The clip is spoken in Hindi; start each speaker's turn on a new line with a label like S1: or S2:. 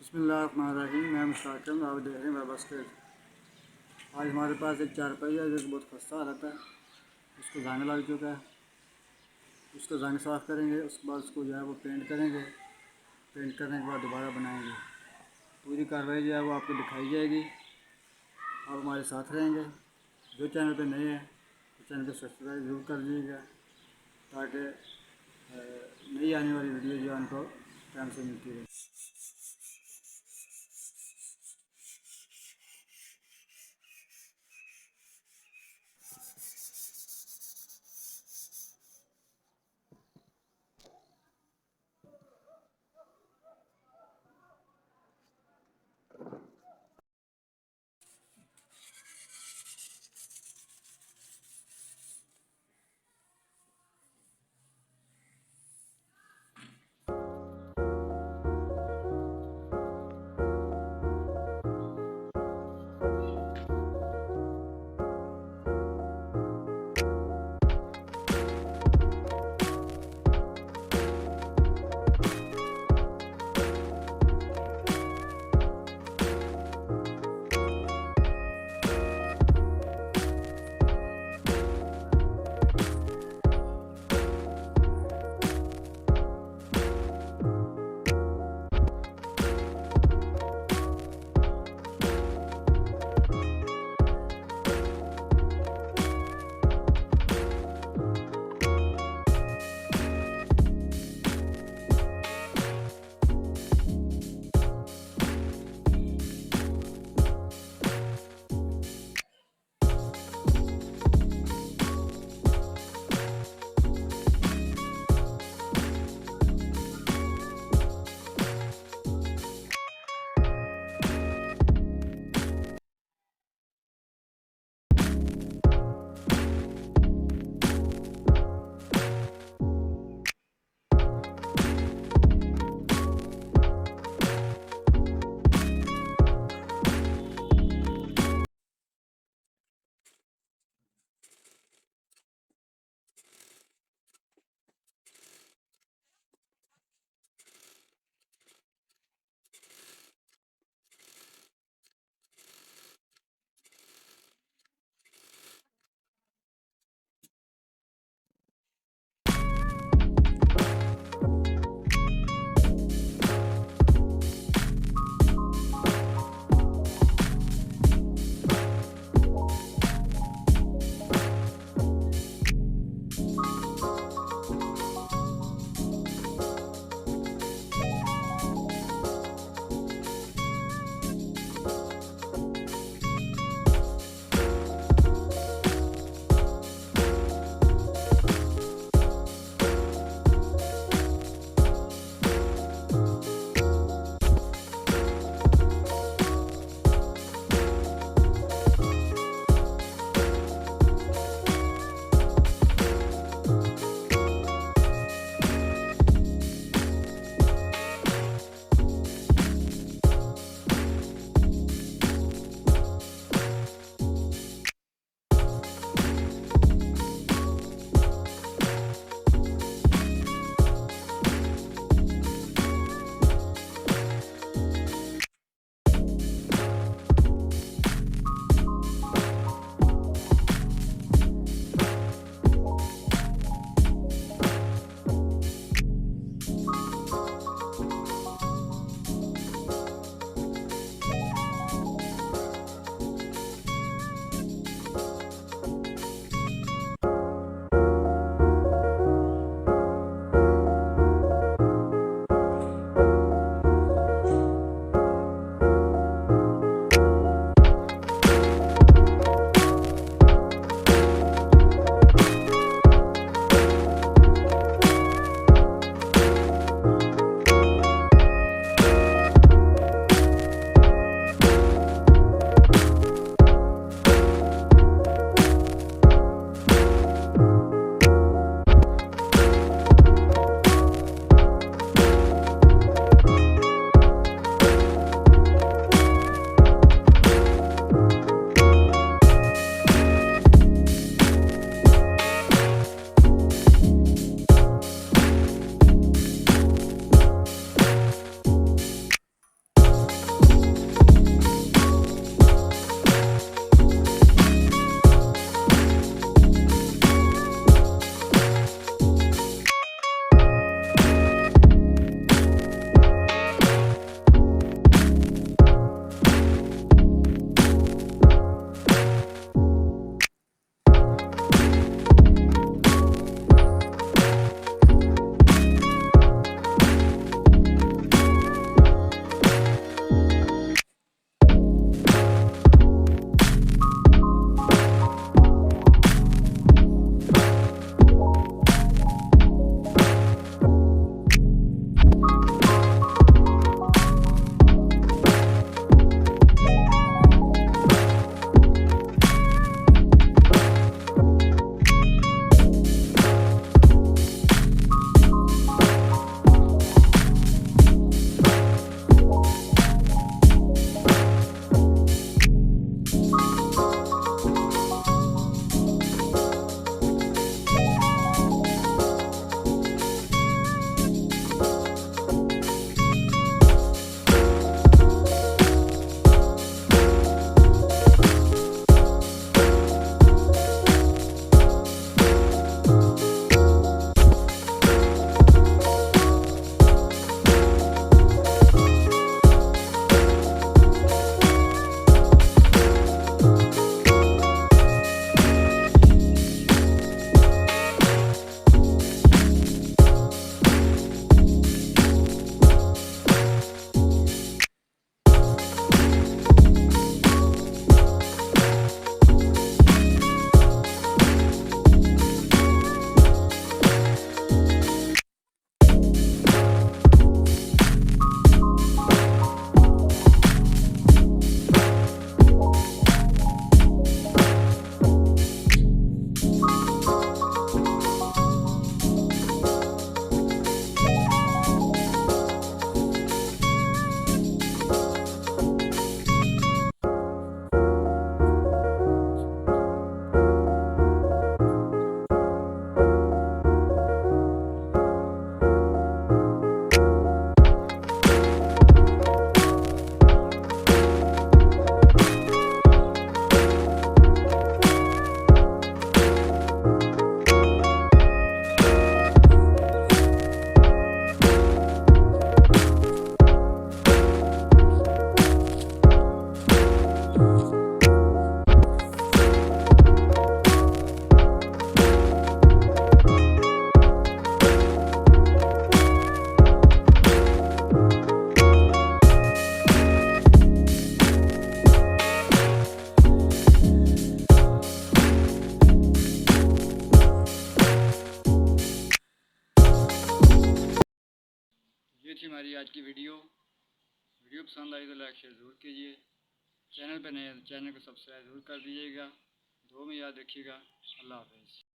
S1: बिस्मिल्लाहिर्रहमानिर्रहीम। मैं मुश्ताक़, आप देख रहे हैं बस के। आज हमारे पास एक चारपाई है जो कि बहुत खस्ता हालत है। उसको जंग लग चुका है। उसको जंग साफ़ करेंगे, उसके बाद उसको जो है वो पेंट करेंगे। पेंट करने के बाद दोबारा बनाएंगे। पूरी कार्रवाई जो है वो आपको दिखाई जाएगी। आप हमारे साथ रहेंगे। जो चैनल पे नए हैं तो चैनल को सब्सक्राइब ज़रूर कर लीजिएगा, ताकि नई आने वाली वीडियो जो है उनको टाइम से मिलती रहे। थी हमारी आज की वीडियो पसंद आई तो लाइक शेयर ज़रूर कीजिए। चैनल पर नए हैं तो चैनल को सब्सक्राइब ज़रूर कर दीजिएगा। दुआ में याद रखिएगा। अल्लाह हाफ़िज़।